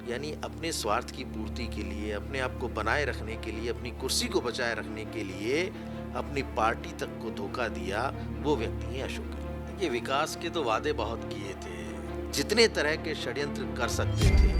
यानी अपने स्वार्थ की पूर्ति के लिए, अपने आप को बनाए रखने के लिए, अपनी कुर्सी को बचाए रखने के लिए अपनी पार्टी तक को धोखा दिया, वो व्यक्ति है अशोक गहलोत। देखिए, विकास के तो वादे बहुत किए थे, जितने तरह के षड्यंत्र कर सकते थे,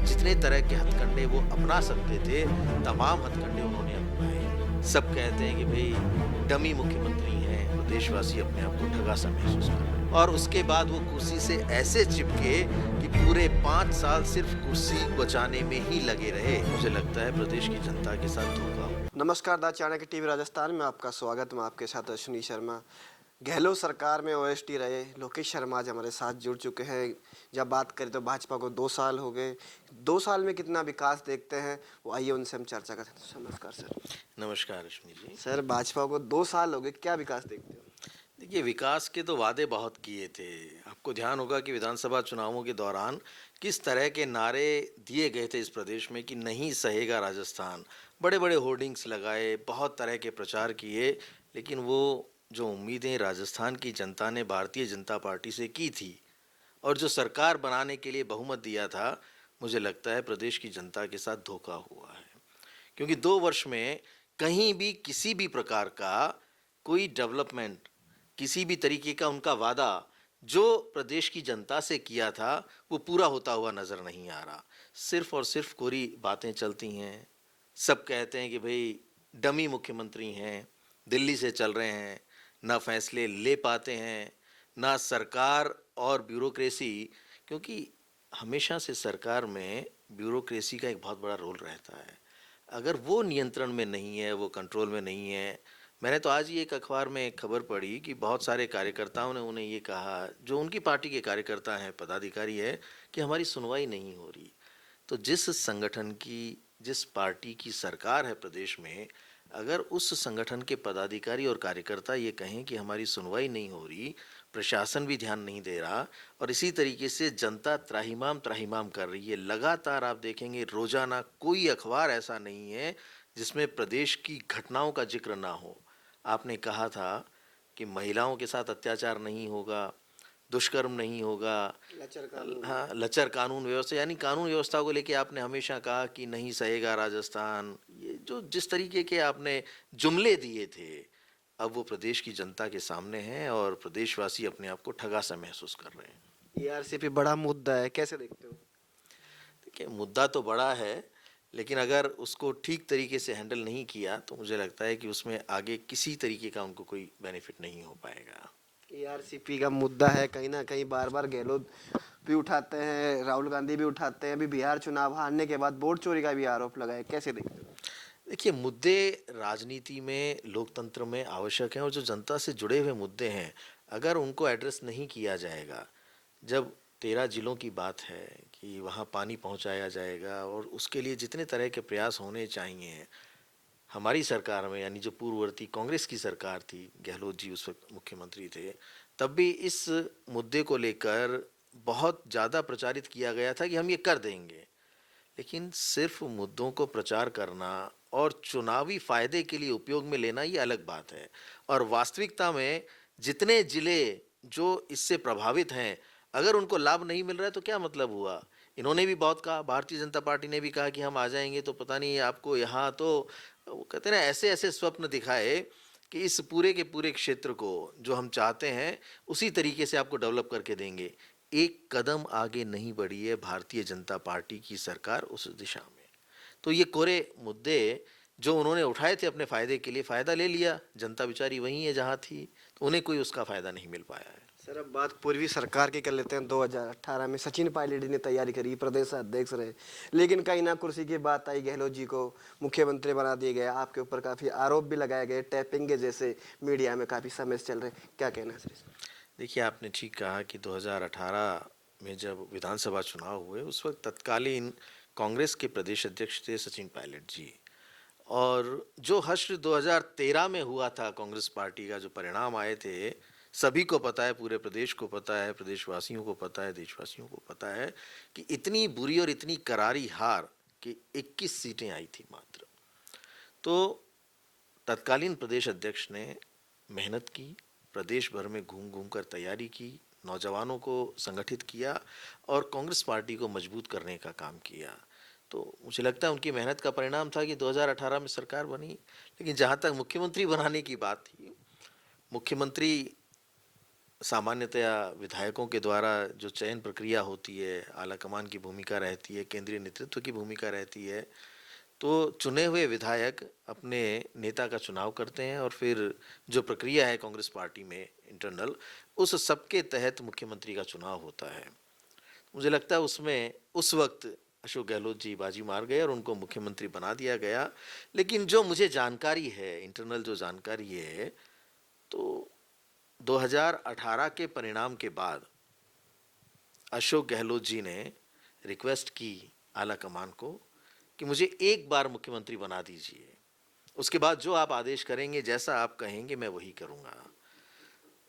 जितने तरह के हथकंडे वो अपना सकते थे, तमाम हथकंडे उन्होंने अपनाए। सब कहते हैं कि भई डमी मुख्यमंत्री हैं, तो देशवासी अपने आप को ठगा सा महसूस कर रहे हैं। और उसके बाद वो कुर्सी से ऐसे चिपके कि पूरे 5 साल सिर्फ कुर्सी बचाने में ही लगे रहे। मुझे लगता है प्रदेश की जनता के साथ धोखा हुआ। नमस्कार द चाणक्य टीवी राजस्थान में आपका स्वागत। मैं आपके साथ अश्विनी शर्मा। गहलोत सरकार में ओएसडी रहे लोकेश शर्मा आज हमारे साथ जुड़ चुके हैं। जब बात करें तो भाजपा को 2 साल हो गए। 2 साल में कितना विकास देखते हैं, वो आइए उनसे हम चर्चा करते हैं। नमस्कार सर। नमस्कार रश्मि जी। सर, भाजपा को 2 साल हो गए, क्या विकास देखते हो? देखिए, विकास के तो वादे बहुत किए थे। आपको ध्यान होगा कि विधानसभा चुनावों के दौरान किस तरह के नारे दिए गए थे इस प्रदेश में कि नहीं सहेगा राजस्थान। बड़े-बड़े होर्डिंग्स लगाए, बहुत तरह के प्रचार किए, लेकिन वो जो उम्मीदें राजस्थान की जनता ने भारतीय जनता पार्टी से की थी और जो सरकार बनाने के लिए बहुमत दिया था, मुझे लगता है प्रदेश की जनता के साथ धोखा हुआ है। क्योंकि 2 वर्ष में कहीं भी किसी भी प्रकार का कोई डेवलपमेंट, किसी भी तरीके का उनका वादा जो प्रदेश की जनता से किया था, वो पूरा होता हुआ नज़र नहीं आ रहा। सिर्फ़ और सिर्फ़ कोरी बातें चलती हैं। सब कहते हैं कि भई डमी मुख्यमंत्री हैं, दिल्ली से चल रहे हैं, ना फैसले ले पाते हैं, ना सरकार और ब्यूरोक्रेसी, क्योंकि हमेशा से सरकार में ब्यूरोक्रेसी का एक बहुत बड़ा रोल रहता है। अगर वो नियंत्रण में नहीं है, वो कंट्रोल में नहीं है। मैंने तो आज ही एक अखबार में एक खबर पढ़ी कि बहुत सारे कार्यकर्ताओं ने उन्हें ये कहा, जो उनकी पार्टी के कार्यकर्ता हैं, पदाधिकारी है, कि हमारी सुनवाई नहीं हो रही। तो जिस संगठन की, जिस पार्टी की सरकार है प्रदेश में, अगर उस संगठन के पदाधिकारी और कार्यकर्ता ये कहें कि हमारी सुनवाई नहीं हो रही, प्रशासन भी ध्यान नहीं दे रहा और इसी तरीके से जनता त्राहिमाम त्राहिमाम कर रही है। लगातार आप देखेंगे रोजाना कोई अखबार ऐसा नहीं है जिसमें प्रदेश की घटनाओं का जिक्र ना हो। आपने कहा था कि महिलाओं के साथ अत्याचार नहीं होगा, दुष्कर्म नहीं होगा। लचर कानून। हाँ, लचर कानून व्यवस्था, यानी कानून व्यवस्था को लेके आपने हमेशा कहा कि नहीं सहेगा राजस्थान। ये जो जिस तरीके के आपने जुमले दिए थे, अब वो प्रदेश की जनता के सामने हैं और प्रदेशवासी अपने आप को ठगा सा महसूस कर रहे हैं। ईआरसीपी बड़ा मुद्दा है, कैसे देखते हो? देखिए, मुद्दा तो बड़ा है, लेकिन अगर उसको ठीक तरीके से हैंडल नहीं किया तो मुझे लगता है कि उसमें आगे किसी तरीके का उनको कोई बेनिफिट नहीं हो पाएगा। ईआरसीपी का मुद्दा है, कहीं ना कहीं बार बार गहलोत भी उठाते हैं, राहुल गांधी भी उठाते हैं। अभी बिहार चुनाव हारने के बाद वोट चोरी का भी आरोप लगाए, कैसे देखते हो? देखिए, मुद्दे राजनीति में, लोकतंत्र में आवश्यक हैं और जो जनता से जुड़े हुए मुद्दे हैं, अगर उनको एड्रेस नहीं किया जाएगा, जब 13 जिलों की बात है कि वहाँ पानी पहुँचाया जाएगा और उसके लिए जितने तरह के प्रयास होने चाहिए, हमारी सरकार में, यानी जो पूर्ववर्ती कांग्रेस की सरकार थी, गहलोत जी उस वक्त मुख्यमंत्री थे, तब भी इस मुद्दे को लेकर बहुत ज़्यादा प्रचारित किया गया था कि हम ये कर देंगे। लेकिन सिर्फ मुद्दों को प्रचार करना और चुनावी फायदे के लिए उपयोग में लेना, ये अलग बात है। और वास्तविकता में जितने जिले जो इससे प्रभावित हैं, अगर उनको लाभ नहीं मिल रहा है तो क्या मतलब हुआ? इन्होंने भी बहुत कहा, भारतीय जनता पार्टी ने भी कहा कि हम आ जाएंगे तो पता नहीं आपको यहाँ तो, वो कहते हैं ना, ऐसे ऐसे स्वप्न दिखाए कि इस पूरे के पूरे क्षेत्र को जो हम चाहते हैं उसी तरीके से आपको डेवलप करके देंगे। एक कदम आगे नहीं बढ़ी है भारतीय जनता पार्टी की सरकार उस दिशा में। तो ये कोरे मुद्दे जो उन्होंने उठाए थे अपने फायदे के लिए, फायदा ले लिया, जनता बेचारी वहीं है जहाँ थी, तो उन्हें कोई उसका फायदा नहीं मिल पाया है। सर, अब बात पूर्वी सरकार की कर लेते हैं। 2018 में सचिन पायलट ने तैयारी करी, प्रदेश अध्यक्ष रहे, लेकिन कहीं ना कुर्सी की बात आई, गहलोत जी को मुख्यमंत्री बना दिया गया। आपके ऊपर काफ़ी आरोप भी लगाए गए, टैपिंग के जैसे मीडिया में काफ़ी समय से चल रहे हैं, क्या कहना है सर इसमें? देखिए, आपने ठीक कहा कि 2018 में जब विधानसभा चुनाव हुए, उस वक्त तत्कालीन कांग्रेस के प्रदेश अध्यक्ष थे सचिन पायलट जी। और जो हश्र 2013 में हुआ था कांग्रेस पार्टी का, जो परिणाम आए थे, सभी को पता है, पूरे प्रदेश को पता है, प्रदेशवासियों को पता है, देशवासियों को पता है कि इतनी बुरी और इतनी करारी हार कि 21 सीटें आई थी मात्र। तो तत्कालीन प्रदेश अध्यक्ष ने मेहनत की, प्रदेश भर में घूम घूम कर तैयारी की, नौजवानों को संगठित किया और कांग्रेस पार्टी को मजबूत करने का काम किया। तो मुझे लगता है उनकी मेहनत का परिणाम था कि 2018 में सरकार बनी। लेकिन जहाँ तक मुख्यमंत्री बनाने की बात थी, मुख्यमंत्री सामान्यतया विधायकों के द्वारा जो चयन प्रक्रिया होती है, आलाकमान की भूमिका रहती है, केंद्रीय नेतृत्व की भूमिका रहती है, तो चुने हुए विधायक अपने नेता का चुनाव करते हैं और फिर जो प्रक्रिया है कांग्रेस पार्टी में इंटरनल, उस सबके तहत मुख्यमंत्री का चुनाव होता है। मुझे लगता है उसमें उस वक्त अशोक गहलोत जी बाजी मार गए और उनको मुख्यमंत्री बना दिया गया। लेकिन जो मुझे जानकारी है, इंटरनल जो जानकारी है, तो 2018 के परिणाम के बाद अशोक गहलोत जी ने रिक्वेस्ट की आला कमान को कि मुझे एक बार मुख्यमंत्री बना दीजिए, उसके बाद जो आप आदेश करेंगे, जैसा आप कहेंगे, मैं वही करूँगा।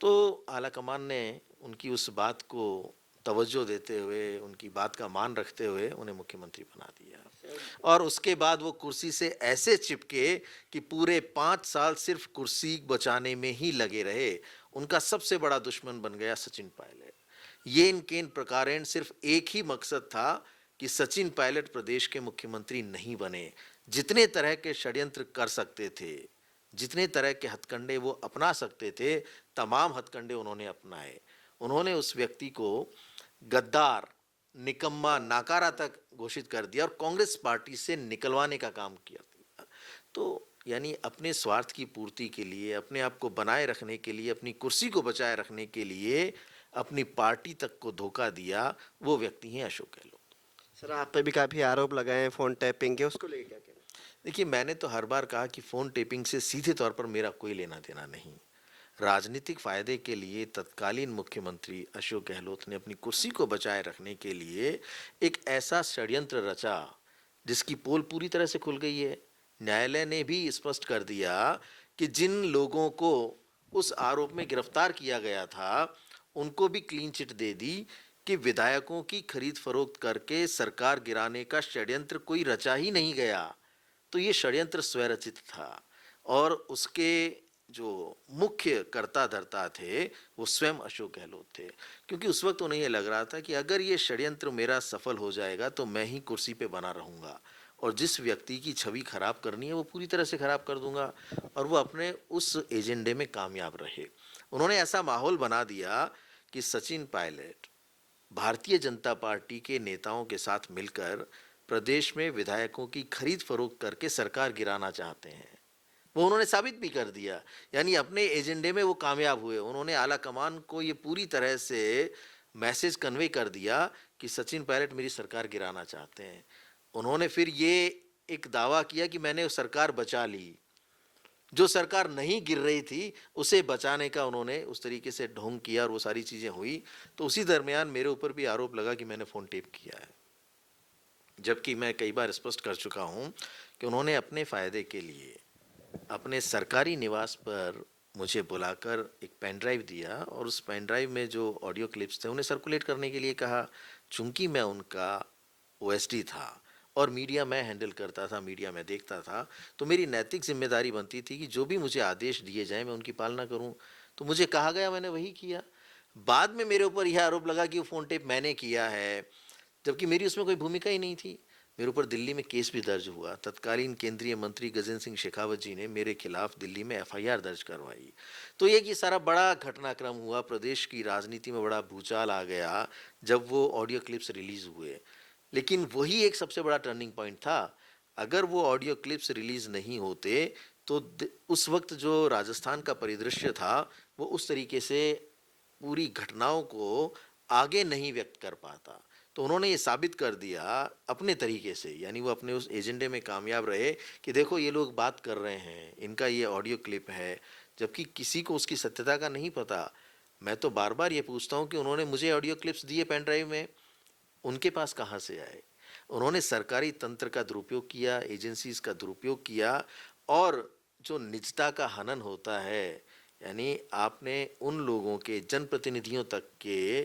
तो आला कमान ने उनकी उस बात को तवज्जो देते हुए, उनकी बात का मान रखते हुए उन्हें मुख्यमंत्री बना दिया और उसके बाद वो कुर्सी से ऐसे चिपके कि पूरे 5 साल सिर्फ कुर्सी बचाने में ही लगे रहे। उनका सबसे बड़ा दुश्मन बन गया सचिन पायलट। ये इनके प्रकारेण सिर्फ एक ही मकसद था कि सचिन पायलट प्रदेश के मुख्यमंत्री नहीं बने। जितने तरह के षड्यंत्र कर सकते थे, जितने तरह के हथकंडे वो अपना सकते थे, तमाम हथकंडे उन्होंने अपनाए। उन्होंने उस व्यक्ति को गद्दार, निकम्मा, नाकारा तक घोषित कर दिया और कांग्रेस पार्टी से निकलवाने का काम किया। तो यानी अपने स्वार्थ की पूर्ति के लिए, अपने आप को बनाए रखने के लिए, अपनी कुर्सी को बचाए रखने के लिए अपनी पार्टी तक को धोखा दिया, वो व्यक्ति हैं अशोक गहलोत। सर आप पे भी काफ़ी आरोप लगाए हैं फ़ोन टैपिंग के, उसको लेके क्या कहना? देखिए, मैंने तो हर बार कहा कि फ़ोन टेपिंग से सीधे तौर पर मेरा कोई लेना देना नहीं। राजनीतिक फायदे के लिए तत्कालीन मुख्यमंत्री अशोक गहलोत ने अपनी कुर्सी को बचाए रखने के लिए एक ऐसा षड्यंत्र रचा जिसकी पोल पूरी तरह से खुल गई है। न्यायालय ने भी स्पष्ट कर दिया कि जिन लोगों को उस आरोप में गिरफ्तार किया गया था, उनको भी क्लीन चिट दे दी कि विधायकों की खरीद फरोख्त करके सरकार गिराने का षड्यंत्र कोई रचा ही नहीं गया। तो ये षड्यंत्र स्वरचित था और उसके जो मुख्य कर्ता धर्ता थे वो स्वयं अशोक गहलोत थे, क्योंकि उस वक्त उन्हें ये लग रहा था कि अगर ये षड्यंत्र मेरा सफल हो जाएगा तो मैं ही कुर्सी पे बना रहूंगा और जिस व्यक्ति की छवि खराब करनी है वो पूरी तरह से खराब कर दूंगा और वो अपने उस एजेंडे में कामयाब रहे। उन्होंने ऐसा माहौल बना दिया कि सचिन पायलट भारतीय जनता पार्टी के नेताओं के साथ मिलकर प्रदेश में विधायकों की खरीद फरोख्त करके सरकार गिराना चाहते हैं। वो उन्होंने साबित भी कर दिया, यानी अपने एजेंडे में वो कामयाब हुए। उन्होंने आला कमान को ये पूरी तरह से मैसेज कन्वे कर दिया कि सचिन पायलट मेरी सरकार गिराना चाहते हैं। उन्होंने फिर ये एक दावा किया कि मैंने सरकार बचा ली। जो सरकार नहीं गिर रही थी उसे बचाने का उन्होंने उस तरीके से ढोंग किया और वो सारी चीज़ें हुई। तो उसी दरमियान मेरे ऊपर भी आरोप लगा कि मैंने फ़ोन टेप किया है, जबकि मैं कई बार स्पष्ट कर चुका हूं कि उन्होंने अपने फ़ायदे के लिए अपने सरकारी निवास पर मुझे बुलाकर एक पेन ड्राइव दिया और उस पेन ड्राइव में जो ऑडियो क्लिप्स थे उन्हें सर्कुलेट करने के लिए कहा। चूंकि मैं उनका ओएसडी था और मीडिया मैं हैंडल करता था, मीडिया मैं देखता था, तो मेरी नैतिक जिम्मेदारी बनती थी कि जो भी मुझे आदेश दिए जाएं मैं उनकी पालना करूं। तो मुझे कहा गया, मैंने वही किया। बाद में मेरे ऊपर यह आरोप लगा कि वो फ़ोन टेप मैंने किया है, जबकि मेरी उसमें कोई भूमिका ही नहीं थी। मेरे ऊपर दिल्ली में केस भी दर्ज हुआ। तत्कालीन केंद्रीय मंत्री गजेंद्र सिंह शेखावत जी ने मेरे खिलाफ दिल्ली में एफआईआर दर्ज करवाई। तो ये कि सारा बड़ा घटनाक्रम हुआ, प्रदेश की राजनीति में बड़ा भूचाल आ गया जब वो ऑडियो क्लिप्स रिलीज हुए। लेकिन वही एक सबसे बड़ा टर्निंग पॉइंट था। अगर वो ऑडियो क्लिप्स रिलीज नहीं होते तो उस वक्त जो राजस्थान का परिदृश्य था वो उस तरीके से पूरी घटनाओं को आगे नहीं व्यक्त कर पाता। तो उन्होंने ये साबित कर दिया अपने तरीके से, यानी वो अपने उस एजेंडे में कामयाब रहे कि देखो ये लोग बात कर रहे हैं, इनका ये ऑडियो क्लिप है, जबकि किसी को उसकी सत्यता का नहीं पता। मैं तो बार बार ये पूछता हूँ कि उन्होंने मुझे ऑडियो क्लिप्स दिए पेन ड्राइव में, उनके पास कहाँ से आए? उन्होंने सरकारी तंत्र का दुरुपयोग किया, एजेंसीज का दुरुपयोग किया और जो निजता का हनन होता है, यानी आपने उन लोगों के जनप्रतिनिधियों तक के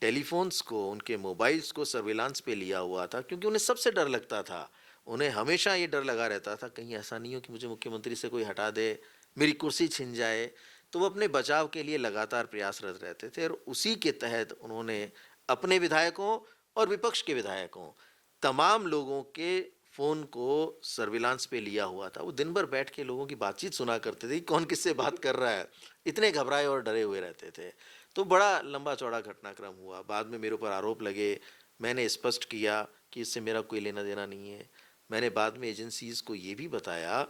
टेलीफोन्स को, उनके मोबाइल्स को सर्विलांस पे लिया हुआ था, क्योंकि उन्हें सबसे डर लगता था। उन्हें हमेशा ये डर लगा रहता था कहीं ऐसा नहीं हो कि मुझे मुख्यमंत्री से कोई हटा दे, मेरी कुर्सी छिन जाए। तो वो अपने बचाव के लिए लगातार प्रयासरत रहते थे और उसी के तहत उन्होंने अपने विधायकों और विपक्ष के विधायकों तमाम लोगों के फ़ोन को सर्विलांस पे लिया हुआ था। वो दिन भर बैठ के लोगों की बातचीत सुना करते थे कि कौन किससे बात कर रहा है। इतने घबराए और डरे हुए रहते थे। तो बड़ा लंबा चौड़ा घटनाक्रम हुआ। बाद में मेरे ऊपर आरोप लगे। मैंने स्पष्ट किया कि इससे मेरा कोई लेना देना नहीं है। मैंने बाद में एजेंसीज़ को ये भी बताया,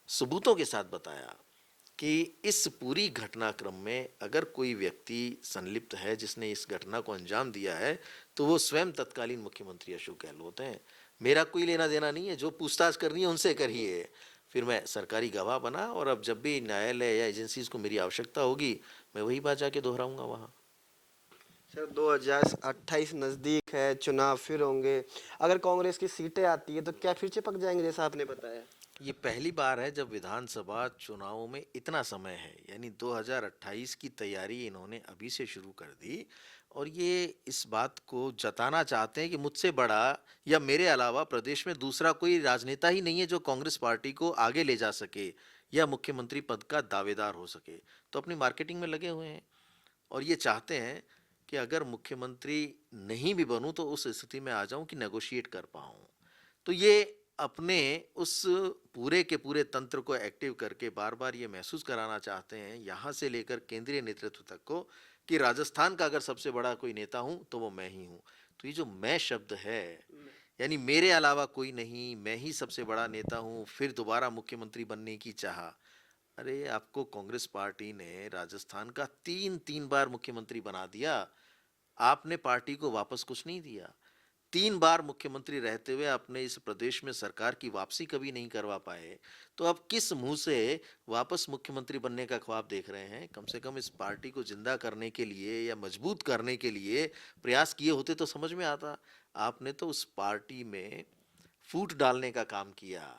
सबूतों के साथ बताया कि इस पूरी घटनाक्रम में अगर कोई व्यक्ति संलिप्त है जिसने इस घटना को अंजाम दिया है तो वो स्वयं तत्कालीन मुख्यमंत्री अशोक गहलोत हैं। मेरा कोई लेना देना नहीं है, जो पूछताछ करनी है उनसे करिए। फिर मैं सरकारी गवाह बना और अब जब भी न्यायालय या एजेंसीज को मेरी आवश्यकता होगी मैं वही बात जाके दोहराऊंगा वहाँ। सर 2028 नज़दीक है, चुनाव फिर होंगे। अगर कांग्रेस की सीटें आती है तो क्या फिर चिपक जाएंगे जैसा आपने बताया? ये पहली बार है जब विधानसभा चुनावों में इतना समय है, यानी 2028 की तैयारी इन्होंने अभी से शुरू कर दी और ये इस बात को जताना चाहते हैं कि मुझसे बड़ा या मेरे अलावा प्रदेश में दूसरा कोई राजनेता ही नहीं है जो कांग्रेस पार्टी को आगे ले जा सके या मुख्यमंत्री पद का दावेदार हो सके। तो अपनी मार्केटिंग में लगे हुए हैं और ये चाहते हैं कि अगर मुख्यमंत्री नहीं भी बनूं तो उस स्थिति में आ जाऊं कि नेगोशिएट कर पाऊं। तो ये अपने उस पूरे के पूरे तंत्र को एक्टिव करके बार बार ये महसूस कराना चाहते हैं यहाँ से लेकर केंद्रीय नेतृत्व तक को कि राजस्थान का अगर सबसे बड़ा कोई नेता हूँ तो वो मैं ही हूँ। तो ये जो मैं शब्द है, यानी मेरे अलावा कोई नहीं, मैं ही सबसे बड़ा नेता हूँ, फिर दोबारा मुख्यमंत्री बनने की चाह। अरे आपको कांग्रेस पार्टी ने राजस्थान का तीन तीन बार मुख्यमंत्री बना दिया। आपने पार्टी को वापस कुछ नहीं दिया। तीन बार मुख्यमंत्री रहते हुए अपने इस प्रदेश में सरकार की वापसी कभी नहीं करवा पाए। तो अब किस मुंह से वापस मुख्यमंत्री बनने का ख्वाब देख रहे हैं? कम से कम इस पार्टी को जिंदा करने के लिए या मजबूत करने के लिए प्रयास किए होते तो समझ में आता। आपने तो उस पार्टी में फूट डालने का काम किया।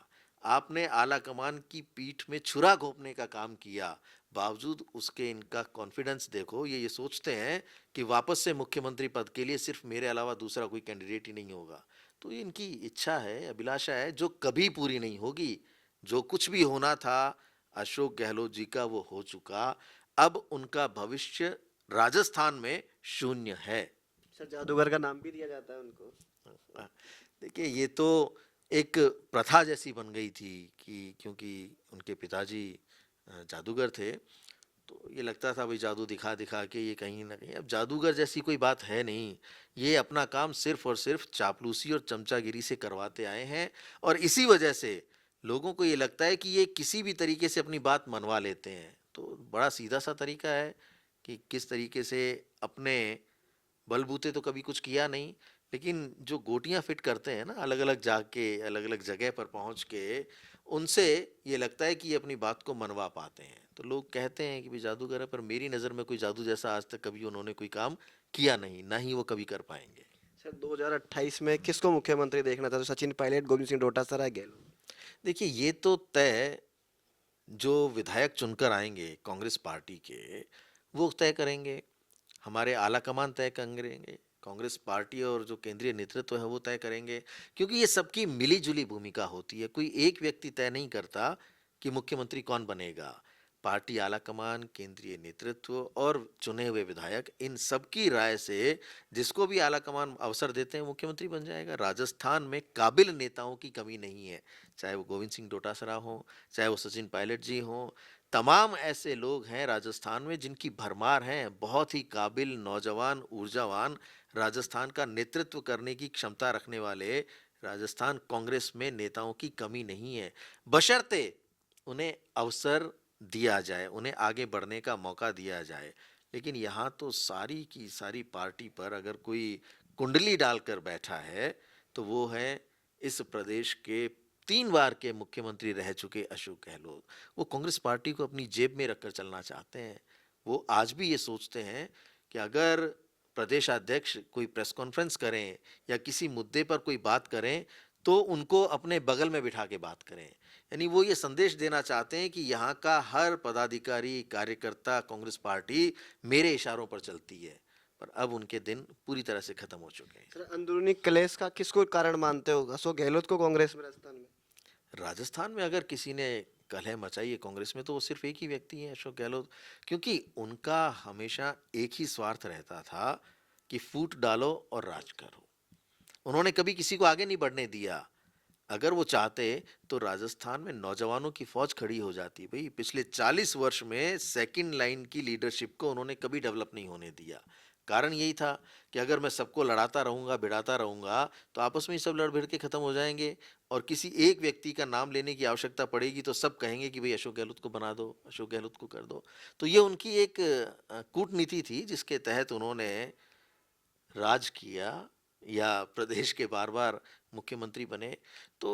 आपने आला कमान की पीठ में छुरा घोंपने का काम किया। बावजूद उसके इनका कॉन्फिडेंस देखो, ये सोचते हैं कि वापस से मुख्यमंत्री पद के लिए सिर्फ मेरे अलावा दूसरा कोई कैंडिडेट ही नहीं होगा। तो ये इनकी इच्छा है, अभिलाषा है जो कभी पूरी नहीं होगी। जो कुछ भी होना था अशोक गहलोत जी का वो हो चुका। अब उनका भविष्य राजस्थान में शून्य है। सर जादूगर का नाम भी दिया जाता है उनको। देखिए ये तो एक प्रथा जैसी बन गई थी कि क्योंकि उनके पिताजी जादूगर थे तो ये लगता था भाई जादू दिखा दिखा के ये कहीं ना कहीं, अब जादूगर जैसी कोई बात है नहीं। ये अपना काम सिर्फ और सिर्फ चापलूसी और चमचागिरी से करवाते आए हैं और इसी वजह से लोगों को ये लगता है कि ये किसी भी तरीके से अपनी बात मनवा लेते हैं। तो बड़ा सीधा सा तरीका है कि किस तरीके से अपने बलबूते तो कभी कुछ किया नहीं, लेकिन जो गोटियां फिट करते हैं ना अलग अलग जाके अलग अलग जगह पर पहुंच के, उनसे ये लगता है कि ये अपनी बात को मनवा पाते हैं। तो लोग कहते हैं कि भाई जादूगर है, पर मेरी नज़र में कोई जादू जैसा आज तक कभी उन्होंने कोई काम किया नहीं, ना ही वो कभी कर पाएंगे। सर 2028 में किसको मुख्यमंत्री देखना था? तो सचिन पायलट, गोविंद सिंह डोटासरा, गहलोत? देखिए ये तो तय जो विधायक चुनकर आएंगे कांग्रेस पार्टी के वो तय करेंगे। हमारे आला कमान तय करेंगे, कांग्रेस पार्टी और जो केंद्रीय नेतृत्व है वो तय करेंगे। क्योंकि ये सबकी मिली जुली भूमिका होती है, कोई एक व्यक्ति तय नहीं करता कि मुख्यमंत्री कौन बनेगा। पार्टी आला कमान, केंद्रीय नेतृत्व और चुने हुए विधायक, इन सबकी राय से जिसको भी आला कमान अवसर देते हैं मुख्यमंत्री बन जाएगा। राजस्थान में काबिल नेताओं की कमी नहीं है, चाहे वो गोविंद सिंह डोटासरा हो, चाहे वो सचिन पायलट जी हों। तमाम ऐसे लोग हैं राजस्थान में जिनकी भरमार हैं, बहुत ही काबिल, नौजवान, ऊर्जावान, राजस्थान का नेतृत्व करने की क्षमता रखने वाले राजस्थान कांग्रेस में नेताओं की कमी नहीं है, बशर्ते उन्हें अवसर दिया जाए, उन्हें आगे बढ़ने का मौका दिया जाए। लेकिन यहाँ तो सारी की सारी पार्टी पर अगर कोई कुंडली डालकर बैठा है तो वो है इस प्रदेश के 3 बार के मुख्यमंत्री रह चुके अशोक गहलोत। वो कांग्रेस पार्टी को अपनी जेब में रखकर चलना चाहते हैं। वो आज भी ये सोचते हैं कि अगर प्रदेश अध्यक्ष कोई प्रेस कॉन्फ्रेंस करें या किसी मुद्दे पर कोई बात करें तो उनको अपने बगल में बिठा के बात करें। यानी वो ये संदेश देना चाहते हैं कि यहाँ का हर पदाधिकारी, कार्यकर्ता, कांग्रेस पार्टी मेरे इशारों पर चलती है। पर अब उनके दिन पूरी तरह से खत्म हो चुके हैं। सर अंदरूनी क्लेश का किसको कारण मानते हो? अशोक गहलोत को कांग्रेस में राजस्थान में? राजस्थान में अगर किसी ने कलह मचाई है कांग्रेस में, तो वो सिर्फ एक ही व्यक्ति है, अशोक गहलोत। क्योंकि उनका हमेशा एक ही स्वार्थ रहता था कि फूट डालो और राज करो। उन्होंने कभी किसी को आगे नहीं बढ़ने दिया। अगर वो चाहते तो राजस्थान में नौजवानों की फौज खड़ी हो जाती। भाई पिछले 40 वर्ष में सेकंड लाइन की लीडरशिप को उन्होंने कभी डेवलप नहीं होने दिया। कारण यही था कि अगर मैं सबको लड़ाता रहूंगा, भिड़ाता रहूंगा, तो आपस में ही सब लड़ भिड़ के खत्म हो जाएंगे और किसी एक व्यक्ति का नाम लेने की आवश्यकता पड़ेगी तो सब कहेंगे कि भाई अशोक गहलोत को बना दो, अशोक गहलोत को कर दो। तो ये उनकी एक कूटनीति थी जिसके तहत उन्होंने राज किया या प्रदेश के बार बार मुख्यमंत्री बने। तो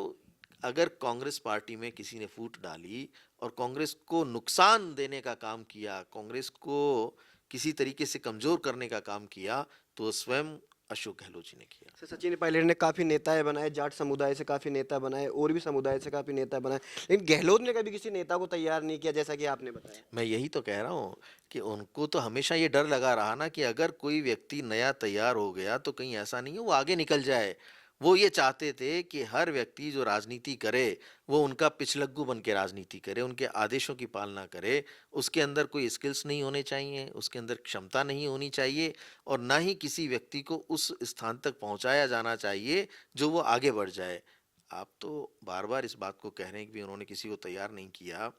अगर कांग्रेस पार्टी में किसी ने फूट डाली और कांग्रेस को नुकसान देने का काम किया, कांग्रेस को किसी तरीके से कमजोर करने का काम किया, तो स्वयं अशोक गहलोत जी ने किया। जैसे सचिन पायलट ने काफ़ी नेताएं बनाए, जाट समुदाय से काफ़ी नेता बनाए, और भी समुदाय से काफ़ी नेता बनाए, लेकिन गहलोत ने कभी किसी नेता को तैयार नहीं किया, जैसा कि आपने बताया। मैं यही तो कह रहा हूँ कि उनको तो हमेशा ये डर लगा रहा ना कि अगर कोई व्यक्ति नया तैयार हो गया तो कहीं ऐसा नहीं है वो आगे निकल जाए। वो ये चाहते थे कि हर व्यक्ति जो राजनीति करे वो उनका पिछलग्गू बन के राजनीति करे, उनके आदेशों की पालना करे। उसके अंदर कोई स्किल्स नहीं होने चाहिए, उसके अंदर क्षमता नहीं होनी चाहिए, और ना ही किसी व्यक्ति को उस स्थान तक पहुंचाया जाना चाहिए जो वो आगे बढ़ जाए। आप तो बार बार इस बात को कह रहे हैं कि भी उन्होंने किसी को तैयार नहीं किया।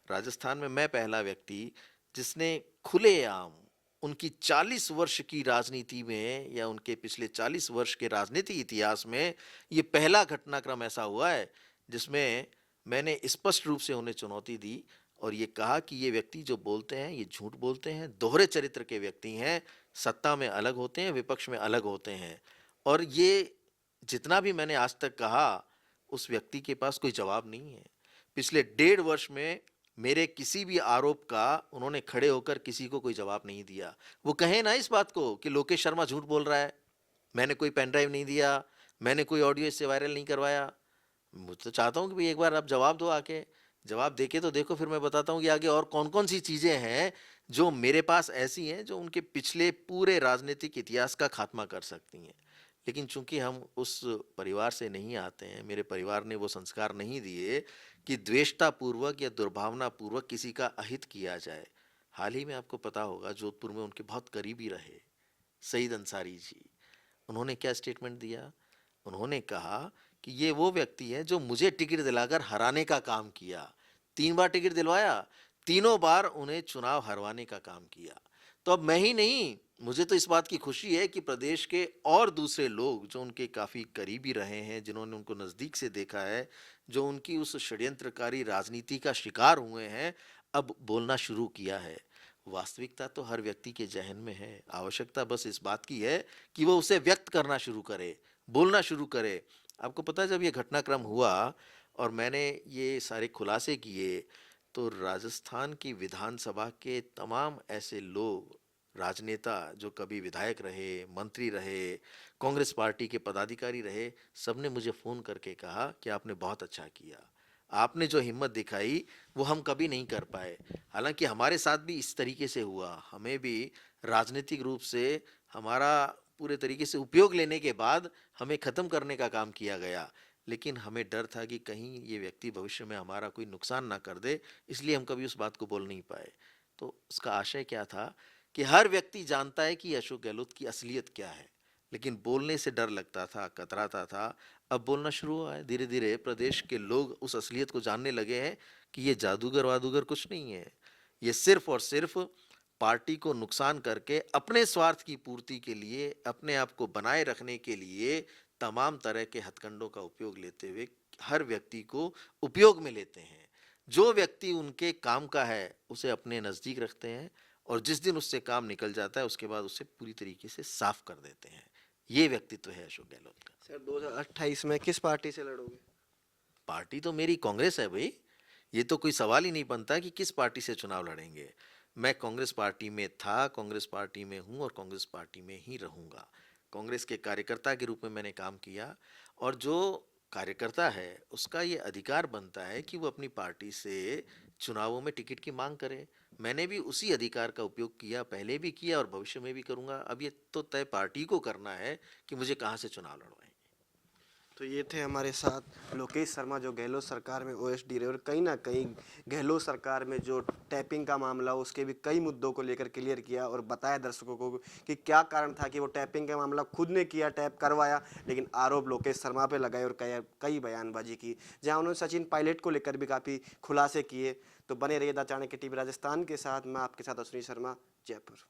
राजस्थान में मैं पहला व्यक्ति जिसने खुलेआम उनकी 40 वर्ष की राजनीति में या उनके पिछले 40 वर्ष के राजनीति इतिहास में ये पहला घटनाक्रम ऐसा हुआ है जिसमें मैंने स्पष्ट रूप से उन्हें चुनौती दी और ये कहा कि ये व्यक्ति जो बोलते हैं ये झूठ बोलते हैं, दोहरे चरित्र के व्यक्ति हैं, सत्ता में अलग होते हैं, विपक्ष में अलग होते हैं। और ये जितना भी मैंने आज तक कहा उस व्यक्ति के पास कोई जवाब नहीं है। पिछले 1.5 वर्ष में मेरे किसी भी आरोप का उन्होंने खड़े होकर किसी को कोई जवाब नहीं दिया। वो कहे ना इस बात को कि लोकेश शर्मा झूठ बोल रहा है, मैंने कोई पेन ड्राइव नहीं दिया, मैंने कोई ऑडियो इससे वायरल नहीं करवाया। मैं तो चाहता हूँ कि भाई एक बार आप जवाब दो आके, जवाब देके तो देखो, फिर मैं बताता हूँ कि आगे और कौन कौन सी चीज़ें हैं जो मेरे पास ऐसी हैं जो उनके पिछले पूरे राजनीतिक इतिहास का खात्मा कर सकती हैं। लेकिन चूंकि हम उस परिवार से नहीं आते हैं, मेरे परिवार ने वो संस्कार नहीं दिए कि द्वेषतापूर्वक या दुर्भावनापूर्वक किसी का अहित किया जाए। हाल ही में आपको पता होगा जोधपुर में उनके बहुत करीबी रहे सईद अंसारी जी, उन्होंने क्या स्टेटमेंट दिया? उन्होंने कहा कि ये वो व्यक्ति है जो मुझे टिकट दिलाकर हराने का काम किया। 3 बार टिकट दिलवाया, तीनों बार उन्हें चुनाव हरवाने का काम किया। तो अब मैं ही नहीं, मुझे तो इस बात की खुशी है कि प्रदेश के और दूसरे लोग जो उनके काफ़ी करीबी रहे हैं, जिन्होंने उनको नज़दीक से देखा है, जो उनकी उस षड्यंत्रकारी राजनीति का शिकार हुए हैं, अब बोलना शुरू किया है। वास्तविकता तो हर व्यक्ति के जहन में है, आवश्यकता बस इस बात की है कि वो उसे व्यक्त करना शुरू करे, बोलना शुरू करे। आपको पता है जब ये घटनाक्रम हुआ और मैंने ये सारे खुलासे किए, तो राजस्थान की विधानसभा के तमाम ऐसे लोग, राजनेता जो कभी विधायक रहे, मंत्री रहे, कांग्रेस पार्टी के पदाधिकारी रहे, सबने मुझे फ़ोन करके कहा कि आपने बहुत अच्छा किया, आपने जो हिम्मत दिखाई वो हम कभी नहीं कर पाए। हालांकि हमारे साथ भी इस तरीके से हुआ, हमें भी राजनीतिक रूप से हमारा पूरे तरीके से उपयोग लेने के बाद हमें ख़त्म करने का काम किया गया, लेकिन हमें डर था कि कहीं ये व्यक्ति भविष्य में हमारा कोई नुकसान ना कर दे, इसलिए हम कभी उस बात को बोल नहीं पाए। तो उसका आशय क्या था कि हर व्यक्ति जानता है कि अशोक गहलोत की असलियत क्या है, लेकिन बोलने से डर लगता था, कतराता था। अब बोलना शुरू हुआ है, धीरे धीरे प्रदेश के लोग उस असलियत को जानने लगे हैं कि ये जादूगर वादूगर कुछ नहीं है, ये सिर्फ और सिर्फ पार्टी को नुकसान करके अपने स्वार्थ की पूर्ति के लिए, अपने आप को बनाए रखने के लिए तमाम तरह के हथकंडों का उपयोग लेते हुए हर व्यक्ति को उपयोग में लेते हैं। जो व्यक्ति उनके काम का है उसे अपने नज़दीक रखते हैं और जिस दिन उससे काम निकल जाता है उसके बाद उसे पूरी तरीके से साफ कर देते हैं। ये व्यक्तित्व है अशोक गहलोत का। सर 2028 में किस पार्टी से लड़ोगे? पार्टी तो मेरी कांग्रेस है भाई, ये तो कोई सवाल ही नहीं बनता कि किस पार्टी से चुनाव लड़ेंगे। मैं कांग्रेस पार्टी में था, कांग्रेस पार्टी में हूँ और कांग्रेस पार्टी में ही रहूँगा। कांग्रेस के कार्यकर्ता के रूप में मैंने काम किया और जो कार्यकर्ता है उसका ये अधिकार बनता है कि वो अपनी पार्टी से चुनावों में टिकट की मांग करे। मैंने भी उसी अधिकार का उपयोग किया, पहले भी किया और भविष्य में भी करूँगा। अब ये तो तय पार्टी को करना है कि मुझे कहाँ से चुनाव लड़वाएं। तो ये थे हमारे साथ लोकेश शर्मा जो गहलोत सरकार में ओएसडी रहे और कहीं ना कहीं गहलोत सरकार में जो टैपिंग का मामला उसके भी कई मुद्दों को लेकर क्लियर किया और बताया दर्शकों को कि क्या कारण था कि वो टैपिंग का मामला खुद ने किया, टैप करवाया, लेकिन आरोप लोकेश शर्मा पे लगाए और कई कई बयानबाजी की, जहां उन्होंने सचिन पायलट को लेकर भी काफ़ी खुलासे किए। तो बने रहिए द चाणक्य टीवी राजस्थान के साथ। मैं आपके साथ अश्विनी शर्मा, जयपुर।